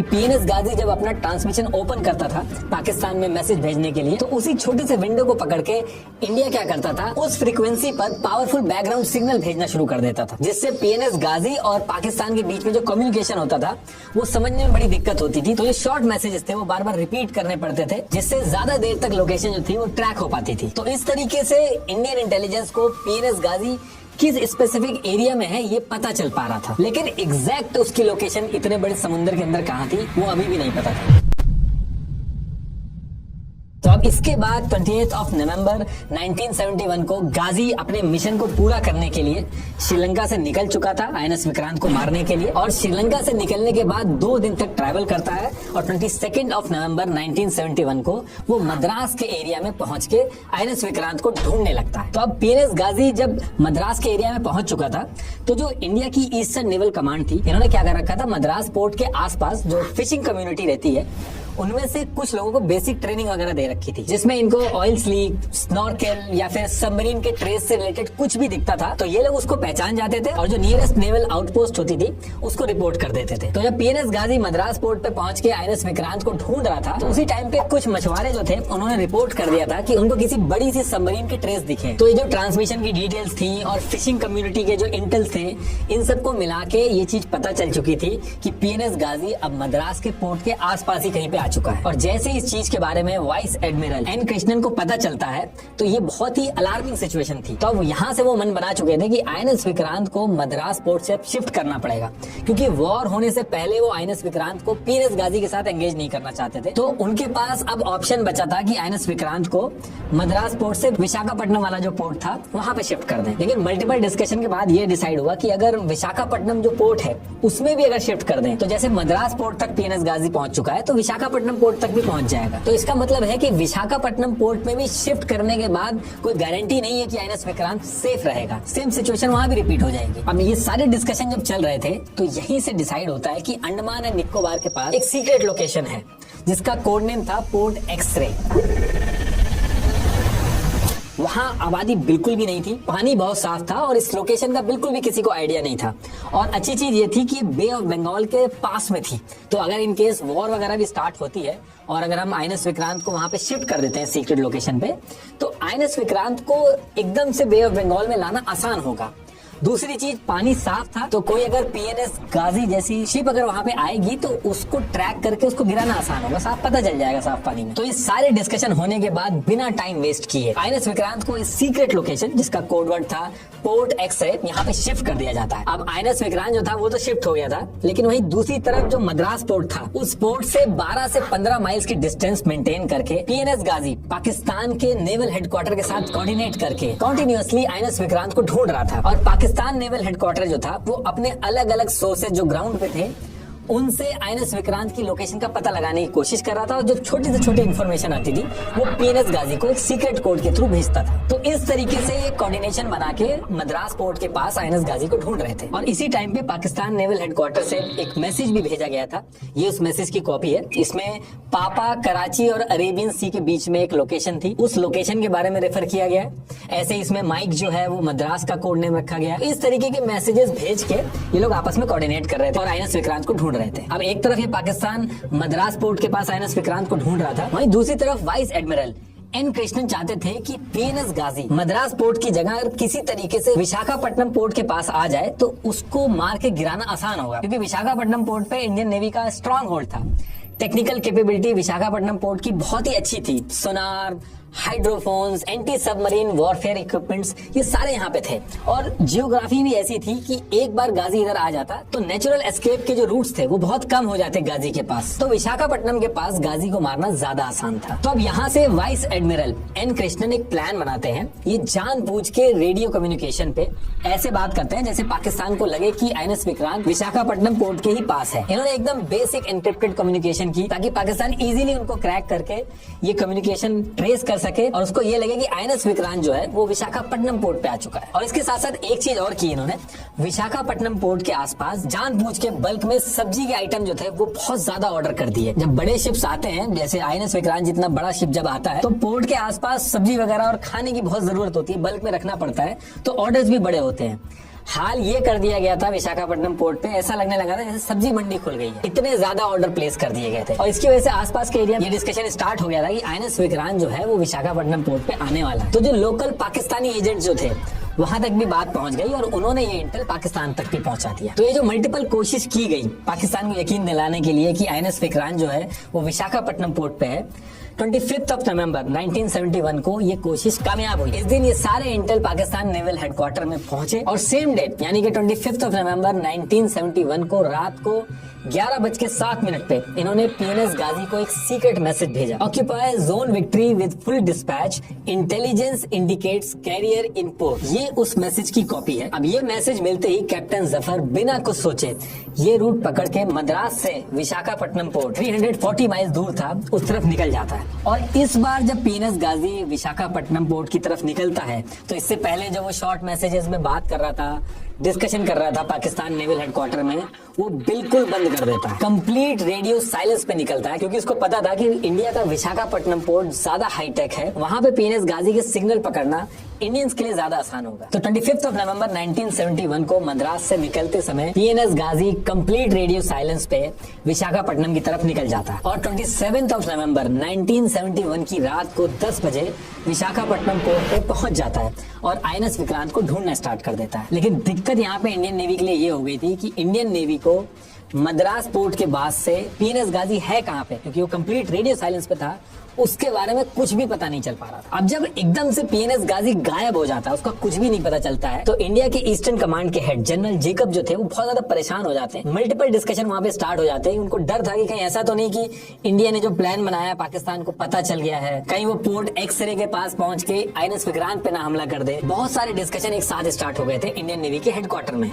कि पीएनएस गाजी जब अपना ट्रांसमिशन ओपन करता था पाकिस्तान में मैसेज भेजने के लिए, तो उसी छोटे से विंडो को पकड़ के इंडिया क्या करता था, उस फ्रीक्वेंसी पर पावरफुल बैकग्राउंड सिग्नल भेजना शुरू कर देता था, जिससे पीएनएस गाजी और पाकिस्तान के बीच में जो कम्युनिकेशन होता था वो समझने में बड़ी दिक्कत होती थी। तो ये शॉर्ट मैसेजेस थे वो बार बार रिपीट करने पड़ते थे, जिससे ज्यादा देर तक लोकेशन जो थी वो ट्रैक हो पाती थी। तो इस तरीके से इंडियन इंटेलिजेंस को पीएनएस गाजी किस स्पेसिफिक एरिया में है ये पता चल पा रहा था, लेकिन एग्जैक्ट उसकी लोकेशन इतने बड़े समुद्र के अंदर कहाँ थी वो अभी भी नहीं पता था। तो अब इसके बाद 28 नवंबर 1971 को गाजी अपने मिशन को पूरा करने के लिए श्रीलंका से निकल चुका था आईएनएस विक्रांत को मारने के लिए, और श्रीलंका से निकलने के बाद 2 दिन तक ट्रैवल करता है और 22 नवंबर 1971 को वो मद्रास के एरिया में पहुंच के आईएनएस विक्रांत को ढूंढने लगता है। तो अब पीएनएस गाजी जब मद्रास के एरिया में पहुंच चुका था तो जो इंडिया की ईस्टर्न नेवल कमांड थी, इन्होंने क्या कर रखा था, मद्रास पोर्ट के आसपास जो फिशिंग कम्युनिटी रहती है उनमें से कुछ लोगों को बेसिक ट्रेनिंग वगैरह दे रखी थी, जिसमें इनको ऑयल स्लीक, स्नॉर्केल या फिर सबमरीन के ट्रेस से रिलेटेड कुछ भी दिखता था तो ये लोग उसको पहचान जाते थे और जो नियरेस्ट नेवल आउटपोस्ट होती थी उसको रिपोर्ट कर देते थे। तो जब पीएनएस गाजी मद्रास पोर्ट पे पहुंच के आईएनएस विक्रांत को ढूंढ रहा था तो उसी टाइम पे कुछ मछुआरे जो थे उन्होंने रिपोर्ट कर दिया था कि उनको किसी बड़ी सी सबमरीन के ट्रेस दिखे। तो ये जो ट्रांसमिशन की डिटेल्स थी और फिशिंग कम्युनिटी के जो इंटेल्स थे, इन सबको मिला के ये चीज पता चल चुकी थी कि पीएनएस गाजी अब मद्रास के पोर्ट के आसपास ही कहीं पे आ चुका है। और जैसे इस चीज के बारे में वाइस एडमिरल एन कृष्णन को पता चलता है तो ये बहुत ही अलार्मिंग सिचुएशन थी। तो अब यहाँ से वो मन बना चुके थे कि आईएनएस विक्रांत को मद्रास पोर्ट से शिफ्ट करना पड़ेगा, क्योंकि वॉर होने से पहले वो आईएनएस विक्रांत को पीएनएस गाजी के साथ एंगेज नहीं करना चाहते थे। तो उनके पास अब ऑप्शन बचा था कि आईएनएस विक्रांत को मद्रास पोर्ट से विशाखापट्टनम वाला जो पोर्ट था वहां पे शिफ्ट कर दें। लेकिन मल्टीपल डिस्कशन के बाद ये डिसाइड हुआ कि अगर विशाखापट्टनम जो पोर्ट है उसमें भी अगर शिफ्ट कर दें तो जैसे मद्रास पोर्ट तक पीएनएस गाजी पहुंच चुका है तो विशाखापट्टनम पोर्ट तक भी पहुंच जाएगा। तो इसका मतलब है कि विशाखापट्टनम पोर्ट में भी शिफ्ट करने के बाद कोई गारंटी नहीं है कि आईएनएस विक्रांत सेफ रहेगा, सेम सिचुएशन वहां भी रिपीट हो जाएगी। अब ये सारे डिस्कशन जब चल रहे थे तो यहीं से डिसाइड होता है कि अंडमान एंड निकोबार के पास एक सीक्रेट लोकेशन है जिसका कोड नेम था पोर्ट एक्सरे। वहां आबादी बिल्कुल भी नहीं थी, पानी बहुत साफ था और इस लोकेशन का बिल्कुल भी किसी को आइडिया नहीं था। और अच्छी चीज ये थी कि बे ऑफ बंगाल के पास में थी, तो अगर इन केस वॉर वगैरह भी स्टार्ट होती है और अगर हम आईएनएस विक्रांत को वहां पे शिफ्ट कर देते हैं सीक्रेट लोकेशन पे, तो आईएनएस विक्रांत को एकदम से बे ऑफ बंगाल में लाना आसान होगा। दूसरी चीज, पानी साफ था तो कोई अगर पीएनएस गाजी जैसी शिप अगर वहां पे आएगी तो उसको ट्रैक करके उसको गिराना आसान होगा, साफ पता चल जाएगा साफ पानी में। तो इस सारे डिस्कशन होने के बाद बिना टाइम वेस्ट किए आईएनएस विक्रांत को इस सीक्रेट लोकेशन जिसका कोडवर्ड था पोर्ट एक्सरे यहाँ पे शिफ्ट कर दिया जाता है। अब आईएनएस विक्रांत जो था वो तो शिफ्ट हो गया था, लेकिन वहीं दूसरी तरफ जो मद्रास पोर्ट था उस पोर्ट से 12 से 15 माइल्स की डिस्टेंस मेंटेन करके पीएनएस गाजी पाकिस्तान के नेवल हेडक्वार्टर के साथ कोऑर्डिनेट करके कंटिन्यूअसली आईएनएस विक्रांत को ढूंढ रहा था। और पाकिस्तान नेवल हेडक्वार्टर जो था वो अपने अलग अलग सोर्सेज जो ग्राउंड पे थे उनसे आईएनएस विक्रांत की लोकेशन का पता लगाने की कोशिश कर रहा था और जो छोटी से छोटी इन्फॉर्मेशन आती थी वो पीएनएस गाजी को एक सीक्रेट कोड के थ्रू भेजता था। तो इस तरीके से ये कोऑर्डिनेशन बना के मद्रास पोर्ट के पास आईएनएस गाजी को ढूंढ रहे थे। और इसी टाइम पे पाकिस्तान नेवल हेडक्वार्टर से एक मैसेज भी भेजा गया था, ये उस मैसेज की कॉपी है। इसमें पापा, कराची और अरेबियन सी के बीच में एक लोकेशन थी, उस लोकेशन के बारे में रेफर किया गया है। ऐसे इसमें माइक जो है वो मद्रास का कोड नेम रखा गया। इस तरीके के मैसेजेस भेज के ये लोग आपस में कोऑर्डिनेट कर रहे थे और आईएनएस विक्रांत को ढूंढ रहे थे। अब एक तरफ ये पाकिस्तान मद्रास पोर्ट के पास आईएनएस विक्रांत को ढूंढ रहा था, वहीं दूसरी तरफ वाइस एडमिरल एन कृष्णन चाहते थे कि पीएनएस गाजी मद्रास पोर्ट की जगह अगर किसी तरीके से विशाखापट्टनम पोर्ट के पास आ जाए तो उसको मार के गिराना आसान होगा, क्योंकि विशाखापट्टनम पोर्ट पे इंडियन नेवी का स्ट्रॉन्ग होल्ड था। टेक्निकल कैपेबिलिटी विशाखापट्टनम पोर्ट की बहुत ही अच्छी थी, सोनार, हाइड्रोफोन्स, एंटी सबमरीन वॉरफेयर इक्विपमेंट्स ये सारे यहाँ पे थे। और जियोग्राफी भी ऐसी थी कि एक बार गाजी इधर आ जाता तो नेचुरल एस्केप के जो रूट्स थे वो बहुत कम हो जाते गाजी के पास, तो विशाखापट्टनम के पास गाजी को मारना ज्यादा आसान था। तो अब यहाँ से वाइस एडमिरल एन कृष्णन एक प्लान बनाते हैं। ये जानबूझ के रेडियो कम्युनिकेशन पे ऐसे बात करते हैं जैसे पाकिस्तान को लगे कि आईएनएस विक्रांत विशाखापट्टनम पोर्ट के ही पास है। इन्होंने एकदम बेसिक एन्क्रिप्टेड कम्युनिकेशन की ताकि पाकिस्तान इजीली उनको क्रैक करके ये कम्युनिकेशन ट्रेस कर सके और उसको ये लगे कि आईएनएस विक्रांत जो है वो विशाखापट्टनम पोर्ट पे आ चुका है। और इसके साथ साथ एक चीज और की इन्होंने, विशाखापट्टनम पोर्ट के आसपास जानबूझ के बल्क में सब्जी के आइटम जो थे वो बहुत ज्यादा ऑर्डर कर दिए। जब बड़े शिप्स आते हैं, जैसे आईएनएस विक्रांत जितना बड़ा शिप जब आता है तो पोर्ट के आसपास सब्जी वगैरह और खाने की बहुत जरूरत होती है, बल्क में रखना पड़ता है, तो ऑर्डर्स भी बड़े होते हैं। हाल ये कर दिया गया था विशाखापट्टनम पोर्ट पे, ऐसा लगने लगा था जैसे सब्जी मंडी खुल गई है, इतने ज्यादा ऑर्डर प्लेस कर दिए गए थे। और इसकी वजह से आसपास के एरिया में ये डिस्कशन स्टार्ट हो गया था कि आईएनएस विक्रांत जो है वो विशाखापट्टनम पोर्ट पे आने वाला है। तो जो लोकल पाकिस्तानी एजेंट जो थे वहां तक भी बात पहुंच गई और उन्होंने ये इंटेल पाकिस्तान तक भी पहुंचा दिया। तो ये जो मल्टीपल कोशिश की गई पाकिस्तान को यकीन दिलाने के लिए कि आईएनएस विक्रांत जो है वो विशाखापट्टनम पोर्ट पे है, 25 नवंबर 1971 को ये कोशिश कामयाब हुई। इस दिन ये सारे इंटेल पाकिस्तान नेवल हेडक्वार्टर में पहुंचे और सेम डेट यानी कि 25 नवंबर 1971 को रात को 11:07 पे इन्होंने पीएनएस गाजी को एक सीक्रेट मैसेज भेजा। Occupy zone victory with full dispatch, intelligence indicates carrier in port. ये उस मैसेज की कॉपी है। अब ये मैसेज मिलते ही कैप्टन जफर बिना कुछ सोचे ये रूट पकड़ के मद्रास से विशाखापट्टनम पोर्ट 340 माइल दूर था उस तरफ निकल जाता है। और इस बार जब पीएनएस गाजी विशाखापट्टनम पोर्ट की तरफ निकलता है तो इससे पहले जब वो शॉर्ट मैसेजेस में बात कर रहा था, डिस्कशन कर रहा था पाकिस्तान नेवल हेडक्वार्टर में, वो बिल्कुल बंद कर देता है। कंप्लीट रेडियो साइलेंस पे निकलता है क्योंकि उसको पता था कि इंडिया का विशाखापट्टनम पोर्ट ज्यादा हाईटेक है, वहां पे पीएनएस गाजी के सिग्नल पकड़ना इंडियंस के लिए ज्यादा आसान होगा। तो 25 नवंबर 1971 को मद्रास से निकलते समय पीएनएस गाजी कंप्लीट रेडियो साइलेंस पे विशाखापट्टनम की तरफ निकल जाता है और 27 नवंबर 1971 की रात को 10 बजे विशाखापट्टनम पोर्ट पे पहुंच जाता है और आईएनएस विक्रांत को ढूंढना स्टार्ट कर देता है। लेकिन दिक्कत यहाँ पे इंडियन नेवी के लिए ये हो गई थी कि इंडियन नेवी को मद्रास पोर्ट के बाद से पीएनएस गाजी है कहाँ पे, क्योंकि वो कंप्लीट रेडियो साइलेंस पे था, उसके बारे में कुछ भी पता नहीं चल पा रहा था। अब जब एकदम से पीएनएस गाजी गायब हो जाता है, उसका कुछ भी नहीं पता चलता है, तो इंडिया के ईस्टर्न कमांड के हेड जनरल जेकब जो थे वो बहुत ज्यादा परेशान हो जाते हैं। मल्टीपल डिस्कशन वहां पे स्टार्ट हो जाते हैं। उनको डर था कि कहीं ऐसा तो नहीं कि इंडिया ने जो प्लान बनाया पाकिस्तान को पता चल गया है, कहीं वो पोर्ट एक्सरे के पास पहुंच के आईएनएस विक्रांत पे ना हमला कर दे। बहुत सारे डिस्कशन एक साथ स्टार्ट हो गए थे इंडियन नेवी के हेडक्वार्टर में।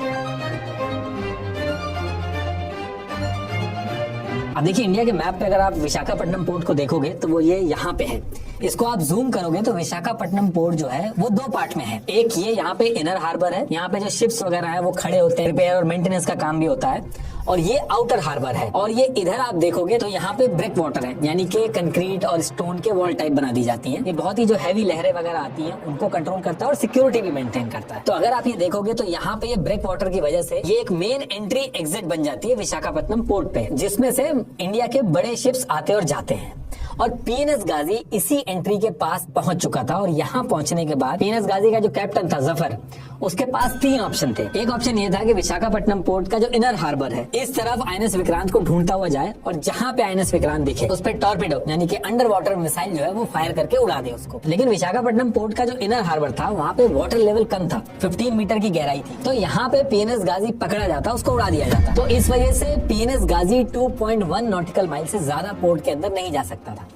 अब देखिए इंडिया के मैप पे अगर आप विशाखापट्टनम पोर्ट को देखोगे तो वो ये यहाँ पे है। इसको आप जूम करोगे तो विशाखापट्टनम पोर्ट जो है वो दो पार्ट में है। एक ये यहाँ पे इनर हार्बर है, यहाँ पे जो शिप्स वगैरह है वो खड़े होते हैं, रिपेयर और मेंटेनेंस का काम भी होता है, और ये आउटर हार्बर है। और ये इधर आप देखोगे तो यहाँ पे ब्रेक वाटर है, यानी कि कंक्रीट और स्टोन के वॉल टाइप बना दी जाती हैं। ये बहुत ही जो हैवी लहरें वगैरह आती हैं उनको कंट्रोल करता है और सिक्योरिटी भी मेंटेन करता है। तो अगर आप ये देखोगे तो यहाँ पे ये ब्रेक वाटर की वजह से ये एक मेन एंट्री एग्जिट बन जाती है विशाखापट्टनम पोर्ट पे, जिसमें से इंडिया के बड़े शिप्स आते और जाते हैं। और पीएनएस गाजी इसी एंट्री के पास पहुंच चुका था और यहाँ पहुंचने के बाद पीएनएस गाजी का जो कैप्टन था जफर, उसके पास 3 ऑप्शन थे। एक ऑप्शन ये था कि विशाखापट्टनम पोर्ट का जो इनर हार्बर है इस तरफ आईएनएस विक्रांत को ढूंढता हुआ जाए और जहां पे आईएनएस विक्रांत दिखे उस पर टॉर्पेडो यानी कि अंडर वाटर मिसाइल जो है वो फायर करके उड़ा दे उसको। लेकिन विशाखापट्टनम पोर्ट का जो इनर हार्बर था वहां पे वाटर लेवल कम था, 15 मीटर की गहराई थी, तो यहाँ पे पीएनएस गाजी पकड़ा जाता, उसको उड़ा दिया जाता। तो इस वजह से पीएनएस गाजी 2.1 नॉटिकल माइल से ज्यादा पोर्ट के अंदर नहीं जा सकता था।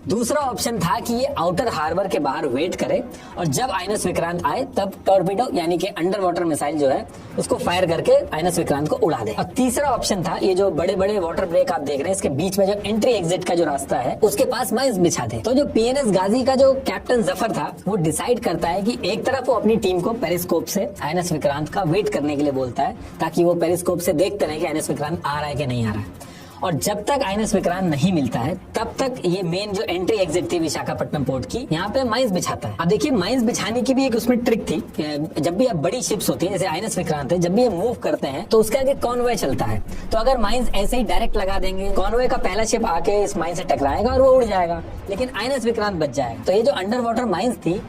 दूसरा ऑप्शन था कि ये आउटर हार्बर के बाहर वेट करे और जब आईएनएस विक्रांत आए तब टॉर्पेडो यानी कि अंडर वाटर मिसाइल जो है उसको फायर करके आईएनएस विक्रांत को उड़ा दे। और तीसरा ऑप्शन था ये जो बड़े बड़े वाटर ब्रेक आप देख रहे हैं इसके बीच में जो एंट्री एग्जिट का जो रास्ता है उसके पास माइंस बिछा दे। तो जो पीएनएस गाजी का जो कैप्टन जफर था वो डिसाइड करता है कि एक तरफ वो अपनी टीम को पेरिस्कोप से आईएनएस विक्रांत का वेट करने के लिए बोलता है ताकि वो पेरिस्कोप से देखते रहे कि आईएनएस विक्रांत आ रहा है कि नहीं आ रहा है। और जब तक आईएनएस विक्रांत नहीं मिलता है तब तक ये मेन जो एंट्री एग्जिट थी विशाखापट्टनम पोर्ट की यहाँ पे माइंस बिछाता है। अब देखिए माइंस बिछाने की भी एक उसमें ट्रिक थी। जब भी अब बड़ी शिप्स होती है जैसे आईएनएस विक्रांत है, जब भी ये मूव करते हैं तो उसके आगे कॉन्वॉय चलता है, तो अगर माइंस ऐसे ही डायरेक्ट लगा देंगे कॉन्वॉय का पहला शिप आके इस माइन से टकराएगा और वो उड़ जाएगा, लेकिन आईएनएस विक्रांत बच जाएगा। तो ये जो अंडर वाटर माइंस थी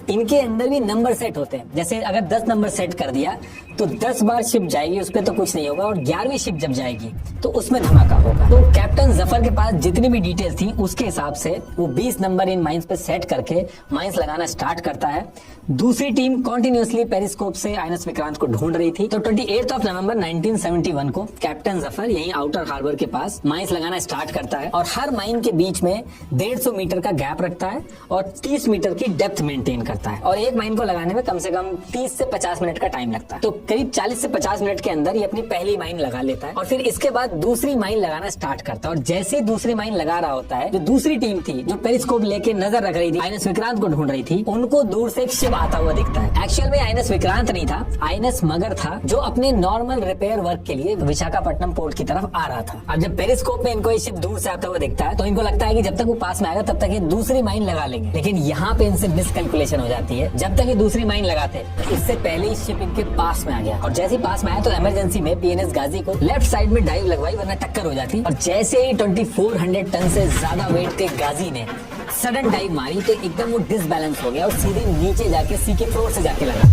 इनके अंदर भी नंबर सेट होते हैं। जैसे अगर 10 नंबर सेट कर दिया तो 10 बार शिप जाएगी, उस पर तो कुछ नहीं होगा, और 11वीं शिप जब जाएगी तो उसमें धमाका होगा। तो कैप्टन जफर के पास जितनी भी डिटेल्स थी उसके हिसाब से वो 20 नंबर इन माइंस पे सेट करके माइंस लगाना स्टार्ट करता है। दूसरी टीम कॉन्टिन्यूसली पेरिस्कोप से आईएनएस विक्रांत को ढूंढ रही थी। तो 28 नवंबर 1971 को कैप्टन जफर यही आउटर हार्बर के पास माइंस लगाना स्टार्ट करता है और हर माइन के बीच में 150 मीटर का गैप रखता है और 30 मीटर की डेप्थ मेंटेन करता है। और एक माइन को लगाने में कम से कम 30 से 50 मिनट का टाइम लगता है। तो करीब 40 से 50 मिनट के अंदर ये अपनी पहली माइन लगा लेता है और फिर इसके बाद दूसरी माइन लगाना स्टार्ट करता है। और जैसे दूसरी माइन लगा रहा होता है, जो दूसरी टीम थी जो पेरिस्कोप लेके नजर रख रही थी, आईएनएस विक्रांत को ढूंढ रही थी, उनको दूर से एक शिप आता हुआ दिखता है। एक्चुअल में आईएनएस विक्रांत नहीं था, आईएनएस मगर था, जो अपने नॉर्मल रिपेयर वर्क के लिए विशाखापट्टनम पोर्ट की तरफ आ रहा था। अब जब पेरिस्कोप में इनको ये शिप दूर से आता हुआ दिखता है तो इनको लगता है कि जब तक वो पास में आएगा तब तक ये दूसरी माइन लगा लेंगे, लेकिन यहाँ पे इनसे मिसकैलकुलेशन हो जाती है। जब तक ये दूसरी माइन लगाते इससे पहले ही शिप इनके पास में आ गया, और जैसे ही पास में आया तो इमरजेंसी में पीएनएस गाजी को लेफ्ट साइड में डाइव लगवाई, वरना टक्कर हो जाती। और जैसे ही 2400 टन से ज्यादा वेट के गाजी ने सडन डाइव मारी तो एकदम वो डिसबैलेंस हो गया और सीधे नीचे जाके सी के फ्लोर से जाके लगा,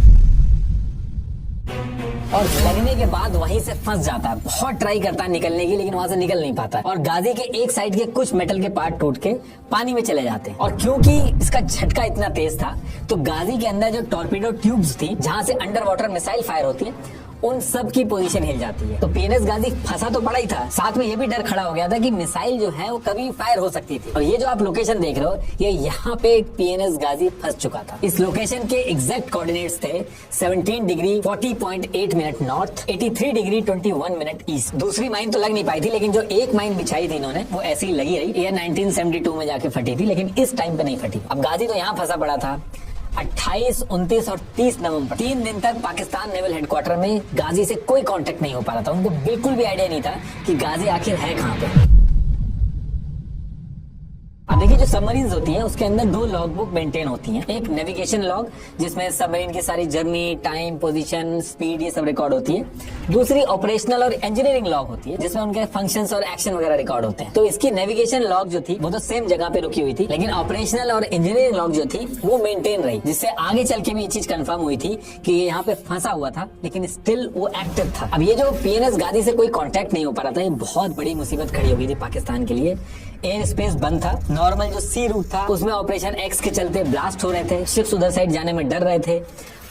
और लगने के बाद वहीं से फंस जाता है। बहुत ट्राई करता है निकलने की, लेकिन वहां से निकल नहीं पाता है, और गाजी के एक साइड के कुछ मेटल के पार्ट टूट के पानी में चले जाते हैं। और क्योंकि इसका झटका इतना तेज था तो गाजी के अंदर जो टॉर्पीडो ट्यूब्स थी, जहां से अंडर वाटर मिसाइल फायर होती है, उन सब की पोजीशन हिल जाती है। तो पीएनएस गाजी फंसा तो पड़ा ही था, साथ में ये भी डर खड़ा हो गया था कि मिसाइल जो है वो कभी फायर हो सकती थी। और ये जो आप लोकेशन देख रहे हो, ये यहाँ पे पीएनएस गाजी फंस चुका था। इस लोकेशन के एग्जैक्ट कोऑर्डिनेट्स थे 17 degree 40.8 minute north, 83 degree 21 minute east. दूसरी माइन तो लग नहीं पाई थी, लेकिन जो एक माइन बिछाई थी इन्होंने वो ऐसी ही लगी रही। ये 1972 में जाके फटी थी, लेकिन इस टाइम पे नहीं फटी। अब गाजी तो यहाँ फंसा पड़ा था। 28, 29 और 30 नवंबर 3 दिन तक पाकिस्तान नेवल हेडक्वार्टर में गाजी से कोई कांटेक्ट नहीं हो पा रहा था। उनको बिल्कुल भी आइडिया नहीं था कि गाजी आखिर है कहां पे। अब देखिए, जो सबमरीन्स होती हैं उसके अंदर 2 लॉग बुक मेंटेन होती हैं। एक नेविगेशन लॉग जिसमें सबमरीन की सारी जर्नी, टाइम, पोजीशन, स्पीड ये सब रिकॉर्ड होती है। दूसरी ऑपरेशनल और इंजीनियरिंग लॉग होती है जिसमें उनके फंक्शंस और एक्शन वगैरह रिकॉर्ड होते हैं। तो इसकी नेविगेशन लॉग जो थी वो तो सेम जगह पे रुकी हुई थी, लेकिन ऑपरेशनल और इंजीनियरिंग लॉग जो थी वो मेंटेन रही, जिससे आगे चल के भी ये चीज कंफर्म हुई थी कि ये यहाँ पे फंसा हुआ था, लेकिन स्टिल वो एक्टिव था। अब ये जो पीएनएस गाजी से कोई कॉन्टेक्ट नहीं हो पा रहा था, ये बहुत बड़ी मुसीबत खड़ी हो गई थी पाकिस्तान के लिए। एयर स्पेस बंद था, नॉर्मल जो सी रूट था उसमें ऑपरेशन एक्स के चलते ब्लास्ट हो रहे थे, शिप्स उधर साइड जाने में डर रहे थे।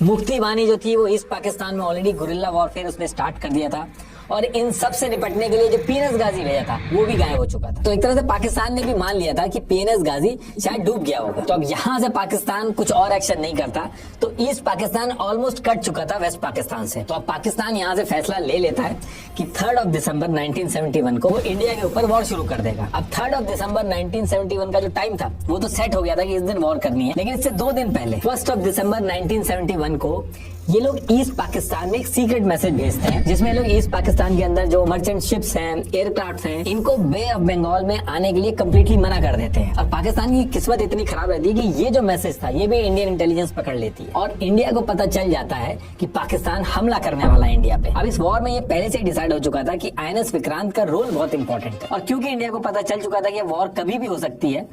मुफ्ती वानी जो थी वो ईस्ट पाकिस्तान में ऑलरेडी गुरिल्ला वॉरफेयर उसने स्टार्ट कर दिया था, और इन सब से निपटने के लिए जो पीएनएस गाजी भेजा था वो भी गायब हो चुका था। तो एक तरह से पाकिस्तान ने भी मान लिया था कि पीएनएस गाजी शायद डूब गया होगा। तो अब यहाँ से पाकिस्तान कुछ और एक्शन नहीं करता तो ईस्ट पाकिस्तान ऑलमोस्ट कट चुका था वेस्ट पाकिस्तान से। तो अब पाकिस्तान यहाँ से फैसला ले लेता है कि 3 दिसंबर 1971 को वो इंडिया के ऊपर वॉर शुरू कर देगा। अब 3 दिसंबर 1971 का जो टाइम था वो तो सेट हो गया था कि इस दिन वॉर करनी है, लेकिन इससे 2 दिन पहले 1 दिसंबर 1971 को ये लोग ईस्ट पाकिस्तान में एक सीक्रेट मैसेज भेजते हैं, जिसमें लोग ईस्ट पाकिस्तान के अंदर जो मर्चेंट शिप्स हैं, एयरक्राफ्ट हैं, इनको बे ऑफ बंगाल में आने के लिए कम्प्लीटली मना कर देते हैं। और पाकिस्तान की किस्मत इतनी खराब रहती है कि ये जो मैसेज था ये भी इंडियन इंटेलिजेंस पकड़ लेती है, और इंडिया को पता चल जाता है कि पाकिस्तान हमला करने वाला है इंडिया पे। अब इस वॉर में ये पहले से डिसाइड हो चुका था कि आईएनएस विक्रांत का रोल बहुत इंपॉर्टेंट है, और क्योंकि इंडिया को पता चल चुका था कि वॉर कभी भी हो सकती है,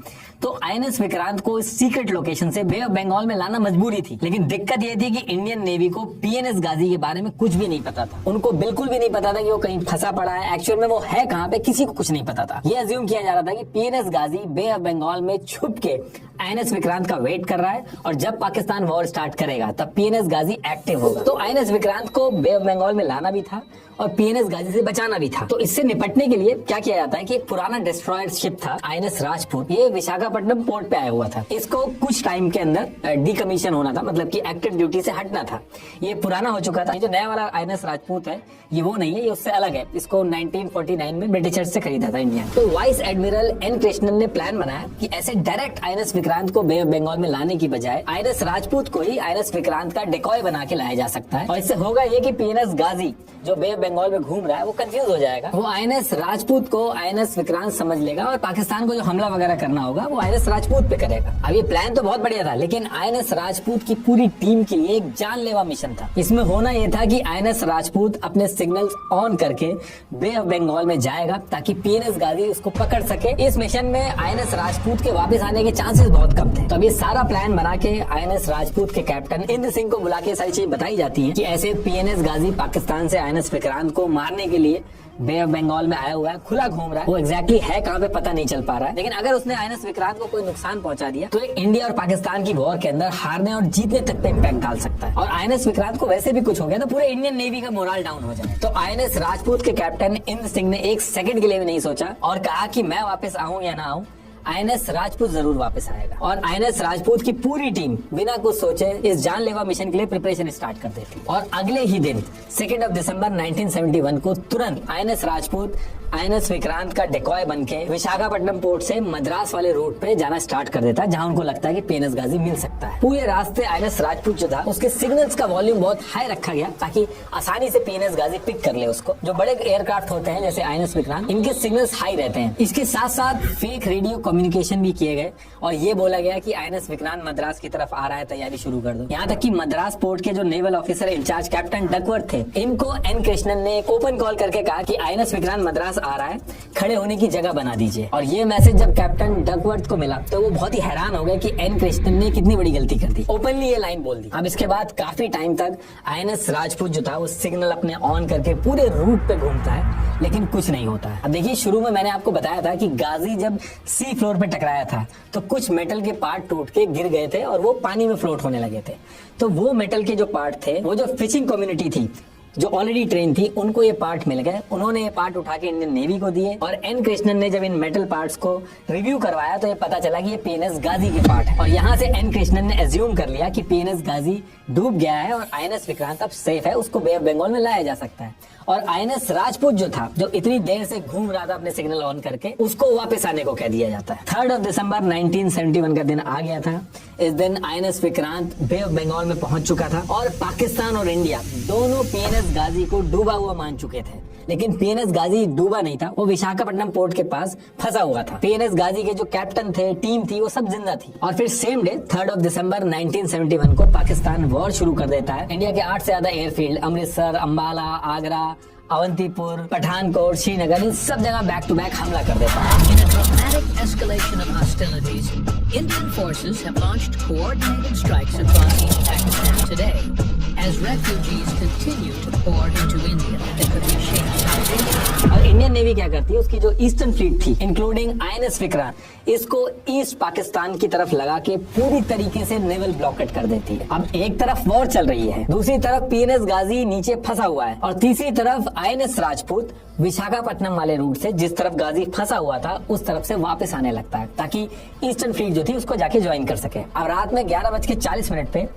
तो आईएनएस विक्रांत को इस सीक्रेट लोकेशन से बे ऑफ बंगाल में लाना मजबूरी थी। लेकिन दिक्कत ये थी कि इंडियन नेवी को पीएनएस गाजी के बारे में कुछ भी नहीं पता था। उनको बिल्कुल भी नहीं पता था कि वो कहीं फंसा पड़ा है, एक्चुअल में वो है कहां पे, किसी को कुछ नहीं पता था। ये अज्यूम किया जा रहा था कि PNS Ghazi Bay of Bengal में छुप के आईएनएस विक्रांत का वेट कर रहा है, और जब पाकिस्तान वॉर स्टार्ट करेगा तब पीएनएस गाजी एक्टिव होगा। तो आईएनएस विक्रांत को बे ऑफ बंगाल में लाना भी था और पीएनएस गाजी से बचाना भी था। तो इससे निपटने के लिए क्या किया जाता है कि एक पुराना डिस्ट्रॉयर शिप था आईएनएस राजपूत, ये विशाखापट्टनम पोर्ट पे आया हुआ था। इसको कुछ टाइम के अंदर डीकमीशन होना था, मतलब कि एक्टिव ड्यूटी से हटना था। ये पुराना हो चुका था। ये जो नया वाला आईएनएस राजपूत है ये वो नहीं है, ये उससे अलग है। इसको 1949 में ब्रिटिशर्स से खरीदा था इंडिया। तो वाइस एडमिरल एन कृष्णन ने प्लान बनाया कि ऐसे डायरेक्ट आईएनएस विक्रांत को बे ऑफ बंगाल में लाने की बजाय आईएनएस राजपूत को ही आईएनएस विक्रांत का डिकॉय बना के लाया जा सकता है, और इससे होगा ये कि पीएनएस गाजी जो बे ऑफ बंगाल में घूम रहा है वो कंफ्यूज हो जाएगा। वो आईएनएस राजपूत को आईएनएस विक्रांत समझ लेगा, और पाकिस्तान को जो हमला वगैरह करना होगा वो आईएनएस राजपूत पे करेगा। अब ये प्लान तो बहुत बढ़िया था, लेकिन आईएनएस राजपूत की पूरी टीम के लिए एक जानलेवा मिशन था। इसमें होना यह था कि आईएनएस राजपूत अपने सिग्नल्स ऑन करके बे ऑफ बंगाल में जाएगा ताकि पीएनएस गाजी उसको पकड़ सके। इस मिशन में आईएनएस राजपूत के वापस आने के चांसेस बहुत कम थे। तो अब ये सारा प्लान बना के आईएनएस राजपूत के कैप्टन इंद्र सिंह को बुला के सारी चीजें बताई जाती हैं कि ऐसे पीएनएस गाजी पाकिस्तान से आईएनएस विक्रांत को मारने के लिए बे ऑफ बंगाल में आया हुआ है, खुला घूम रहा है। वो एग्जैक्टली है कहाँ पे पता नहीं चल पा रहा है, लेकिन अगर उसने आईएनएस विक्रांत को कोई नुकसान पहुंचा दिया तो इंडिया और पाकिस्तान की वॉर के अंदर हारने और जीतने तक पे इम्पैक्ट डाल सकता है। और आईएनएस विक्रांत को वैसे भी कुछ हो गया तो पूरे इंडियन नेवी का मोरल डाउन हो जाए। तो आईएनएस राजपूत के कैप्टन इंद्र सिंह ने एक सेकंड के लिए भी नहीं सोचा और कहा कि मैं वापस आऊं या ना आऊं, आईएनएस राजपूत जरूर वापस आएगा। और आईएनएस राजपूत की पूरी टीम बिना कुछ सोचे इस जानलेवा मिशन के लिए प्रिपरेशन स्टार्ट कर देती। और अगले ही दिन 2 दिसंबर 1971 को तुरंत आईएनएस राजपूत आईएनएस विक्रांत का डेकॉय बनके विशाखापट्टनम पोर्ट से मद्रास वाले रूट पे जाना स्टार्ट कर देता है, जहां उनको लगता है कि पीएनएस गाजी मिल सकता है। पूरे रास्ते आईएनएस राजपूत जो था उसके सिग्नल्स का वॉल्यूम बहुत हाई रखा गया ताकि आसानी से पीएनएस गाजी पिक कर ले उसको। जो बड़े एयरक्राफ्ट होते हैं जैसे आईएनएस विक्रांत, इनके सिग्नल्स हाई रहते हैं। इसके साथ साथ फेक रेडियो कम्युनिकेशन भी किए गए और ये बोला गया कि आईएनएस विक्रांत मद्रास की तरफ आ रहा है, तैयारी शुरू कर दो। यहाँ तक कि मद्रास पोर्ट के जो naval officer in-charge captain Duckworth थे, इनको एन कृष्णन ने एक ओपन कॉल करके कहा कि आईएनएस विक्रांत मद्रास आ रहा है, खड़े होने की जगह बना दीजिए। और ये मैसेज जब कैप्टन डकवर्थ को मिला तो वो बहुत ही हैरान हो गए कि एन कृष्णन ने कितनी बड़ी गलती कर दी, ओपनली ये लाइन बोल दी। अब इसके बाद काफी टाइम तक आईएनएस राजपूत जो था वो सिग्नल अपने ऑन करके पूरे रूट पे घूमता है, लेकिन कुछ नहीं होता है। अब देखिए, शुरू में मैंने आपको बताया था कि गाजी जब सी फ्लोर पे टकराया था तो कुछ मेटल के पार्ट टूट के गिर गए थे और वो पानी में फ्लोट होने लगे थे। तो वो मेटल के जो पार्ट थे, वो जो फिशिंग कम्युनिटी थी जो ऑलरेडी ट्रेन थी, उनको ये पार्ट मिल गए। उन्होंने ये पार्ट उठा के इंडियन नेवी को दिए और एन कृष्णन ने जब इन मेटल पार्ट्स को रिव्यू करवाया तो ये पता चला कि ये पीएनएस गाजी के पार्ट है। और यहाँ से एन कृष्णन ने एज्यूम कर लिया कि पीएनएस गाजी डूब गया है और आईएनएस विक्रांत अब सेफ है, उसको बे ऑफ बंगाल में लाया जा सकता है। और आईएनएस राजपूत जो था, जो इतनी देर से घूम रहा था अपने सिग्नल ऑन करके, उसको वापस आने को कह दिया जाता है। 3 दिसंबर 1971 का दिन आ गया था। इस दिन INS Vikrant Bay of Bengal में पहुंच चुका था और पाकिस्तान और इंडिया दोनों पीएनएस गाजी को डूबा हुआ मान चुके थे। लेकिन पीएनएस गाजी डूबा नहीं था, वो विशाखापट्टनम पोर्ट के पास फंसा हुआ था। पीएनएस गाजी के जो कैप्टन थे, टीम थी, वो सब जिंदा थी। और फिर सेम डे 3 दिसंबर 1971 को पाकिस्तान वॉर शुरू कर देता है। इंडिया के 8 से ज्यादा एयरफील्ड, अमृतसर, अंबाला, आगरा, अवंतीपुर, पठानकोट, श्रीनगर, इन सब जगह बैक टू बैक हमला कर देता है। In a dramatic escalation of hostilities, Indian forces have launched coordinated strikes across East Pakistan today as refugees continue to pour into India. They could be shaped और Indian navy क्या करती है, उसकी जो ईस्टर्न फ्लीट थी including INS Vikrant, इसको east Pakistan की तरफ लगा के पूरी तरीके से नेवल ब्लॉकेट कर देती है। अब एक तरफ वॉर चल रही है, दूसरी तरफ पीएनएस गाजी नीचे फंसा हुआ है और तीसरी तरफ आईएनएस राजपूत विशाखापट्टनम वाले रूट से, जिस तरफ गाजी फंसा हुआ था, उस तरफ से वापस आने लगता है ताकि ईस्टर्न फ्लीट जो थी उसको जाके ज्वाइन कर सके। अब रात में 11:40 पे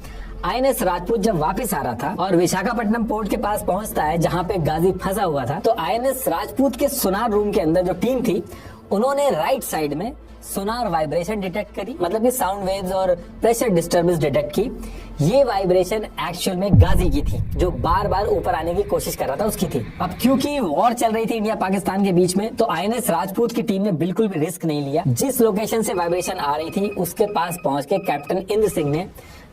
आईएनएस राजपूत जब वापस आ रहा था और विशाखापट्टनम पोर्ट के पास पहुंचता है जहां पे गाजी फंसा हुआ था, तो आईएनएस राजपूत के सोनार रूम के अंदर जो टीम थी, उन्होंने राइट साइड में सोनार वाइब्रेशन डिटेक्ट करी, मतलब कि साउंड वेव्स और प्रेशर डिस्टर्बेंस डिटेक्ट की। ये वाइब्रेशन एक्चुअल में गाजी की थी, जो बार बार ऊपर आने की कोशिश कर रहा था, उसकी थी। अब क्योंकि वॉर चल रही थी इंडिया पाकिस्तान के बीच में, तो आईएनएस राजपूत की टीम ने बिल्कुल भी रिस्क नहीं लिया। जिस लोकेशन से वाइब्रेशन आ रही थी उसके पास पहुंच के कैप्टन इंद्र सिंह ने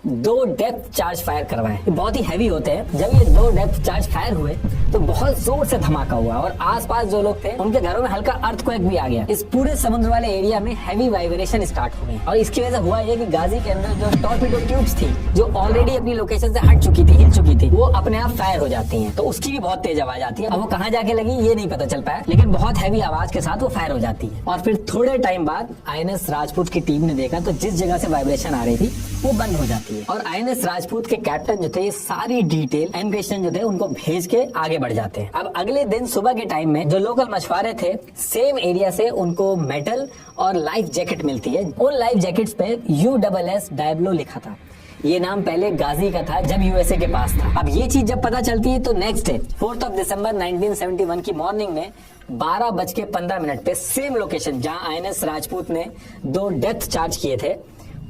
2 डेप्थ चार्ज फायर करवाए। बहुत ही हैवी होते हैं। जब ये 2 डेप्थ चार्ज फायर हुए तो बहुत जोर से धमाका हुआ और आसपास जो लोग थे उनके घरों में हल्का अर्थक्वेक भी आ गया। इस पूरे समुद्र वाले एरिया में हैवी वाइब्रेशन स्टार्ट हो गई और इसकी वजह से हुआ ये कि गाजी के अंदर जो टॉर्पीडो ट्यूब्स थी, जो ऑलरेडी अपनी लोकेशन से हट चुकी थी, हिल चुकी थी, वो अपने आप फायर हो जाती हैं। तो उसकी भी बहुत तेज आवाज आती है। अब वो कहाँ जाके लगी ये नहीं पता चल पाया, लेकिन बहुत हैवी आवाज के साथ वो फायर हो जाती है। और फिर थोड़े टाइम बाद आईएनएस राजपूत की टीम ने देखा तो जिस जगह से वाइब्रेशन आ रही थी वो बंद हो जाती है। और आईएनएस राजपूत के कैप्टन जो थे, ये सारी डिटेल एन कृष्णन जो थे उनको भेज के आगे बढ़ जाते हैं। अब अगले दिन सुबह के टाइम में जो लोकल मछुआरे थे, सेम एरिया से उनको मेटल और लाइफ जैकेट मिलती है। उन लाइफ जैकेट्स पे USS डायब्लो लिखा था। ये नाम पहले गाजी का था जब यूएसए के पास था। अब ये चीज जब पता चलती है तो नेक्स्ट डे 4 दिसंबर 1971 की मॉर्निंग में 12:15 पे सेम लोकेशन जहां आईएनएस राजपूत ने 2 डेप्थ चार्ज किए थे,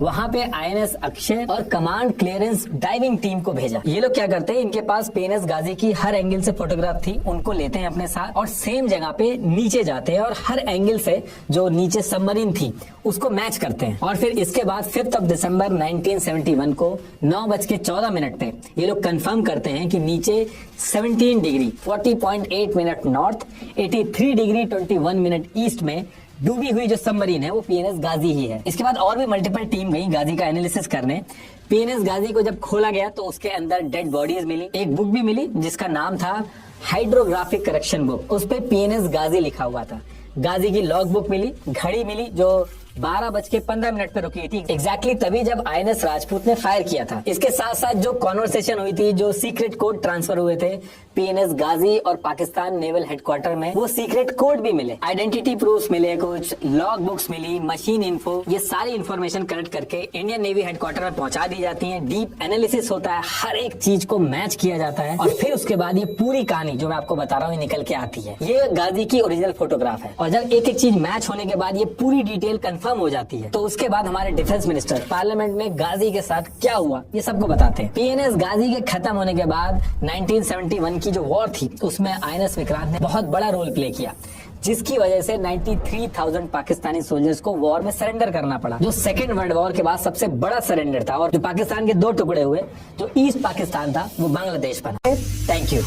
वहां पे आईएनएस अक्षय और कमांड क्लियरेंस डाइविंग टीम को भेजा। ये लोग क्या करते हैं, इनके पास पीएनएस गाजी की हर एंगल से फोटोग्राफ थी, उनको लेते हैं अपने साथ और सेम जगह पे नीचे जाते हैं और हर एंगल से जो नीचे सबमरीन थी उसको मैच करते हैं। और फिर इसके बाद 5 दिसंबर 1971 को 9:14 पे ये लोग कंफर्म करते हैं कि नीचे 17 degree 40.8 minute north, 83 degree 21 minute east में डूबी हुई जो सबमरीन है वो पीएनएस गाजी ही है। इसके बाद और भी मल्टीपल टीम गई गाजी का एनालिसिस करने। पीएनएस गाजी को जब खोला गया तो उसके अंदर डेड बॉडीज मिली, एक बुक भी मिली जिसका नाम था हाइड्रोग्राफिक करेक्शन बुक। उस पे पीएनएस गाजी लिखा हुआ था। गाजी की लॉग बुक मिली, घड़ी मिली जो 12:15 पे रुकी थी एग्जैक्टली तभी जब INS राजपूत ने फायर किया था। इसके साथ साथ जो कॉन्वर्सेशन हुई थी, जो सीक्रेट कोड ट्रांसफर हुए थे PNS गाजी और पाकिस्तान नेवल हेडक्वार्टर में, वो सीक्रेट कोड भी मिले, आइडेंटिटी प्रूफ्स मिले, कुछ लॉग बुक्स मिली, मशीन इन्फो, ये सारी इन्फॉर्मेशन कलेक्ट करके इंडियन नेवी हेडक्वार्टर में पहुंचा दी जाती है। डीप एनालिसिस होता है, हर एक चीज को मैच किया जाता है और फिर उसके बाद ये पूरी कहानी जो मैं आपको बता रहा हूँ निकल के आती है। ये गाजी की ओरिजिनल फोटोग्राफ है और जब एक एक चीज मैच होने के बाद ये पूरी डिटेल कंफर्म हो जाती है, तो उसके बाद हमारे डिफेंस मिनिस्टर पार्लियामेंट में गाजी के साथ क्या हुआ ये सबको बताते हैं। PNS गाजी के खत्म होने के बाद 1971 की जो वॉर थी उसमें INS विक्रांत ने बहुत बड़ा रोल प्ले किया, जिसकी वजह से 93,000 पाकिस्तानी सोल्जर्स को वॉर में सरेंडर करना पड़ा, जो सेकेंड वर्ल्ड वॉर के बाद सबसे बड़ा सरेंडर था। और जो पाकिस्तान के 2 टुकड़े हुए, जो ईस्ट पाकिस्तान था वो बांग्लादेश बना। Thank you.